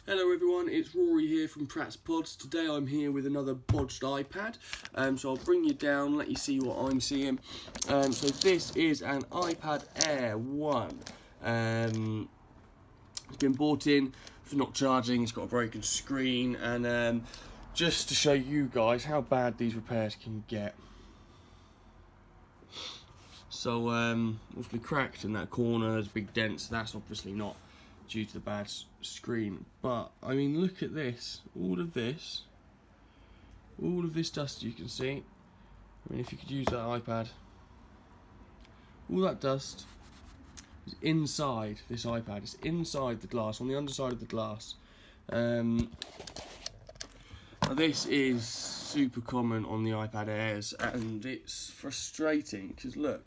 Hello everyone, it's Rory here from Pratt's Pods. Today I'm here with another bodged iPad. So I'll bring you down, let you see what I'm seeing. So this is an iPad Air 1. It's been bought in for not charging, it's got a broken screen, and just to show you guys how bad these repairs can get. So obviously cracked in that corner, there's big dents, that's obviously not due to the bad screen, but I mean look at this, all of this dust you can see. I mean if you could use that iPad, all that dust is inside this iPad, it's inside the glass, on the underside of the glass. Now this is super common on the iPad Airs, and it's frustrating because look,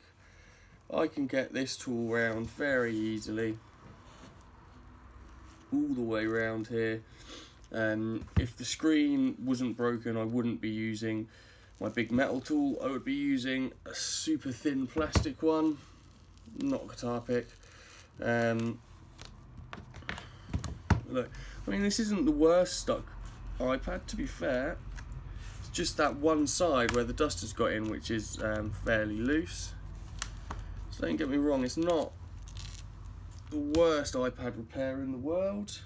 I can get this tool round very easily, all the way around here. If the screen wasn't broken, I wouldn't be using my big metal tool, I would be using a super thin plastic one, not a guitar pick. Look, I mean this isn't the worst stuck iPad, to be fair, it's just that one side where the dust has got in, which is fairly loose. So don't get me wrong, it's not the worst iPad repair in the world.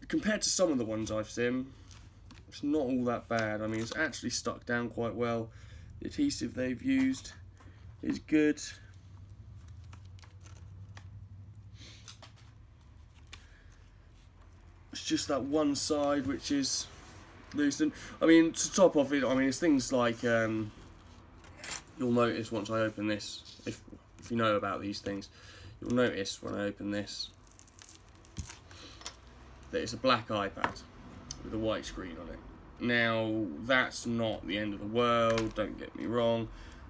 Compared to some of the ones I've seen, it's not all that bad. I mean, it's actually stuck down quite well. The adhesive they've used is good. It's just that one side which is loose. And I mean, to top off it, I mean, it's things like you'll notice once I open this, if you know about these things, you'll notice when I open this that it's a black iPad with a white screen on it. Now, that's not the end of the world, don't get me wrong.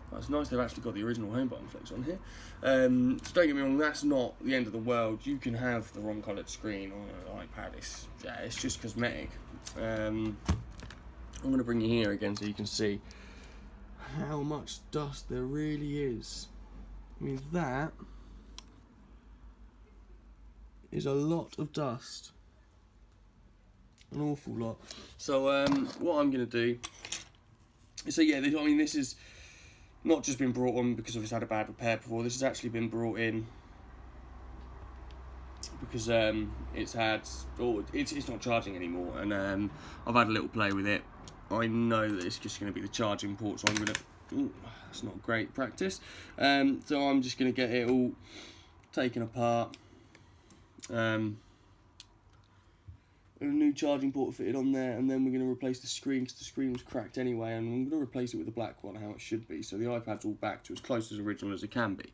Well, it's nice they've actually got the original home button flex on here. So don't get me wrong, that's not the end of the world. You can have the wrong coloured screen on an iPad, it's just cosmetic. I'm going to bring you here again so you can see how much dust there really is. I mean, that is a lot of dust, an awful lot. So what I'm going to do is, so yeah, I mean this is not just been brought on because it's had a bad repair before, this has actually been brought in because it's not charging anymore, and I've had a little play with it. I know that it's just going to be the charging port, so I'm going to, that's not great practice, so I'm just going to get it all taken apart, a new charging port fitted on there, and then we're going to replace the screen because the screen was cracked anyway, and I'm going to replace it with the black one, how it should be, so the iPad's all back to as close as original as it can be.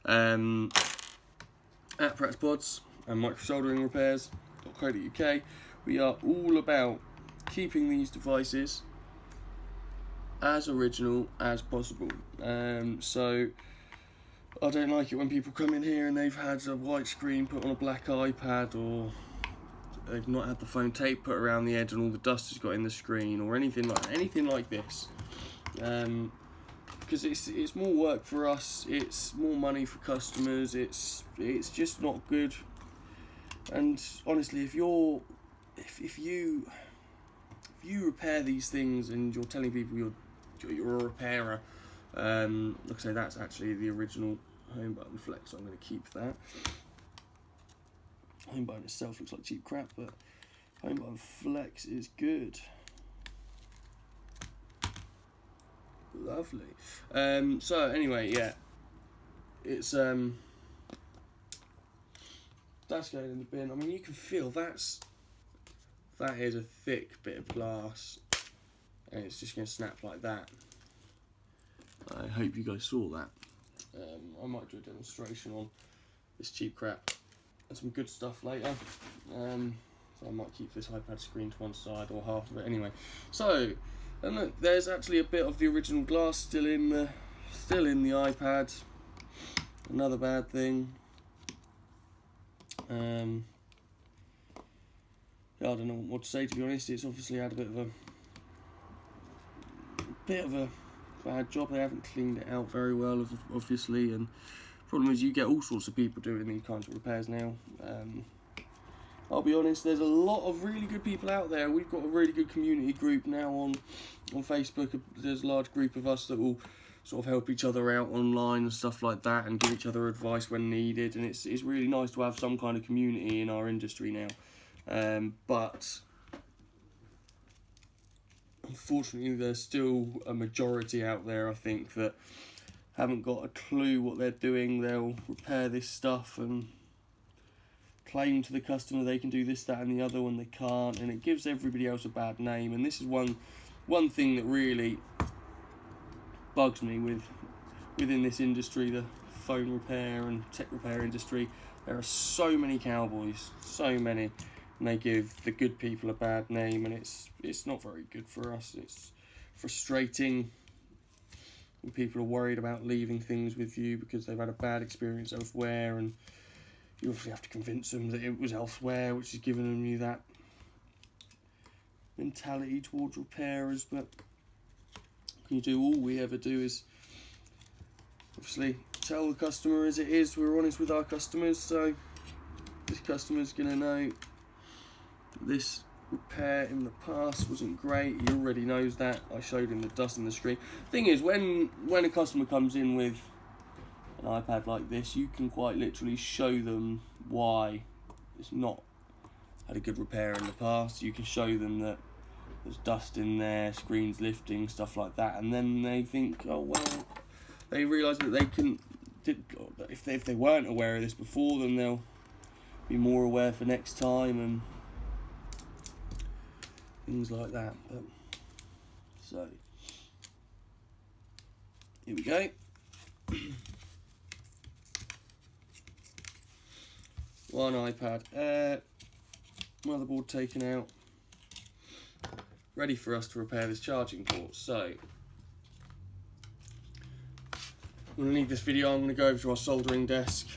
At Pratt's Pods and microsoldering repairs.co.uk, we are all about keeping these devices as original as possible. So I don't like it when people come in here and they've had a white screen put on a black iPad, or they've not had the phone tape put around the edge and all the dust has got in the screen, or anything like this. Because it's more work for us, it's more money for customers, it's just not good. And honestly, if you repair these things and you're telling people you're a repairer, like I say, that's actually the original home button flex, so I'm going to keep that. Home button itself looks like cheap crap, but home button flex is good. Lovely. So anyway, yeah, it's that's going in the bin. I mean, you can feel that is a thick bit of glass, and it's just going to snap like that. I hope you guys saw that. I might do a demonstration on this cheap crap and some good stuff later. So I might keep this iPad screen to one side, or half of it anyway. So, and look, there's actually a bit of the original glass still in the iPad. Another bad thing. I don't know what to say, to be honest. It's obviously had a bit of a bad job. They haven't cleaned it out very well, obviously, and Problem is, you get all sorts of people doing these kinds of repairs now. I'll be honest, there's a lot of really good people out there. We've got a really good community group now on Facebook. There's a large group of us that will sort of help each other out online and stuff like that, and give each other advice when needed. And it's really nice to have some kind of community in our industry now. But unfortunately, there's still a majority out there, I think, that haven't got a clue what they're doing. They'll repair this stuff and claim to the customer they can do this, that and the other when they can't, and it gives everybody else a bad name. And this is one thing that really bugs me within this industry, the phone repair and tech repair industry. There are so many cowboys, so many, and they give the good people a bad name, and it's not very good for us. It's frustrating when people are worried about leaving things with you because they've had a bad experience elsewhere, and you obviously have to convince them that it was elsewhere, which is giving you that mentality towards repairers. But what can you do? All we ever do is obviously tell the customer as it is. We're honest with our customers, so this customer's going to know this repair in the past wasn't great. He already knows that. I showed him the dust in the screen. Thing is, when a customer comes in with an iPad like this, you can quite literally show them why it's not had a good repair in the past. You can show them that there's dust in there, screens lifting, stuff like that, and then they think, oh well, they realise that they can, if they weren't aware of this before, then they'll be more aware for next time and things like that. But so here we go. One iPad Air, motherboard taken out, ready for us to repair this charging port. So I'm going to leave this video. I'm going to go over to our soldering desk.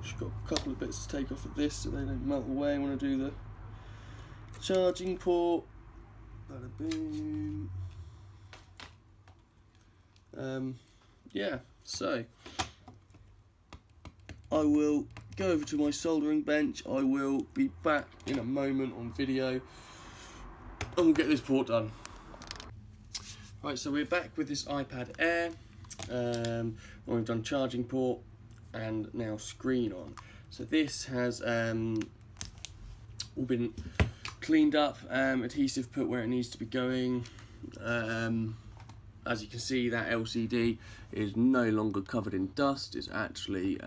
Just got a couple of bits to take off of this so they don't melt away. I want to do the charging port. Bada boom. Yeah, so I will go over to my soldering bench. I will be back in a moment on video and we'll get this port done. Right, so we're back with this iPad Air. We've done charging port and now screen on. So this has all been cleaned up, adhesive put where it needs to be going. As you can see, that LCD is no longer covered in dust. It's actually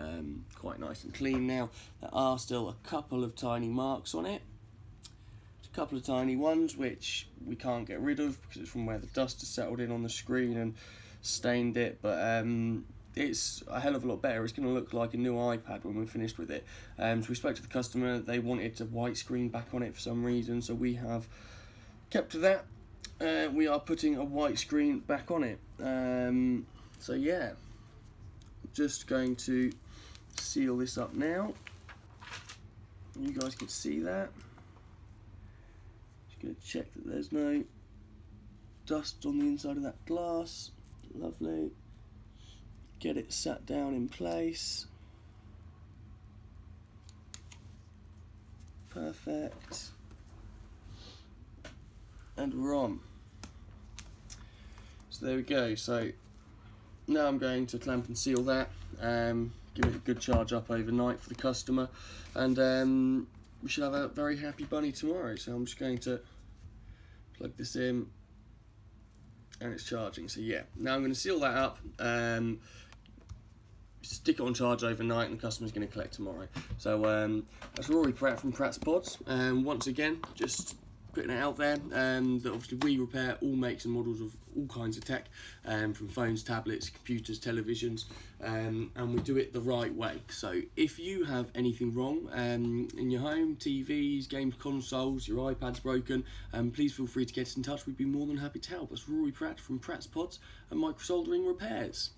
quite nice and clean now. There are still a couple of tiny marks on it. A couple of tiny ones which we can't get rid of because it's from where the dust has settled in on the screen and stained it, but it's a hell of a lot better. It's going to look like a new iPad when we're finished with it. So we spoke to the customer. They wanted a white screen back on it for some reason, so we have kept to that. We are putting a white screen back on it. So yeah, just going to seal this up now. You guys can see that. Just going to check that there's no dust on the inside of that glass. Lovely. Get it sat down in place. Perfect. And we're on. So there we go. So now I'm going to clamp and seal that, give it a good charge up overnight for the customer, and we should have a very happy bunny tomorrow. So I'm just going to plug this in and it's charging. So yeah, now I'm going to seal that up, stick it on charge overnight, and the customer's going to collect tomorrow. So that's Rory Pratt from Pratt's Pods, and once again, just putting it out there, that obviously we repair all makes and models of all kinds of tech, from phones, tablets, computers, televisions, and we do it the right way. So if you have anything wrong in your home, TVs, games consoles, your iPad's broken, please feel free to get in touch. We'd be more than happy to help. That's Rory Pratt from Pratt's Pods and Micro Soldering Repairs.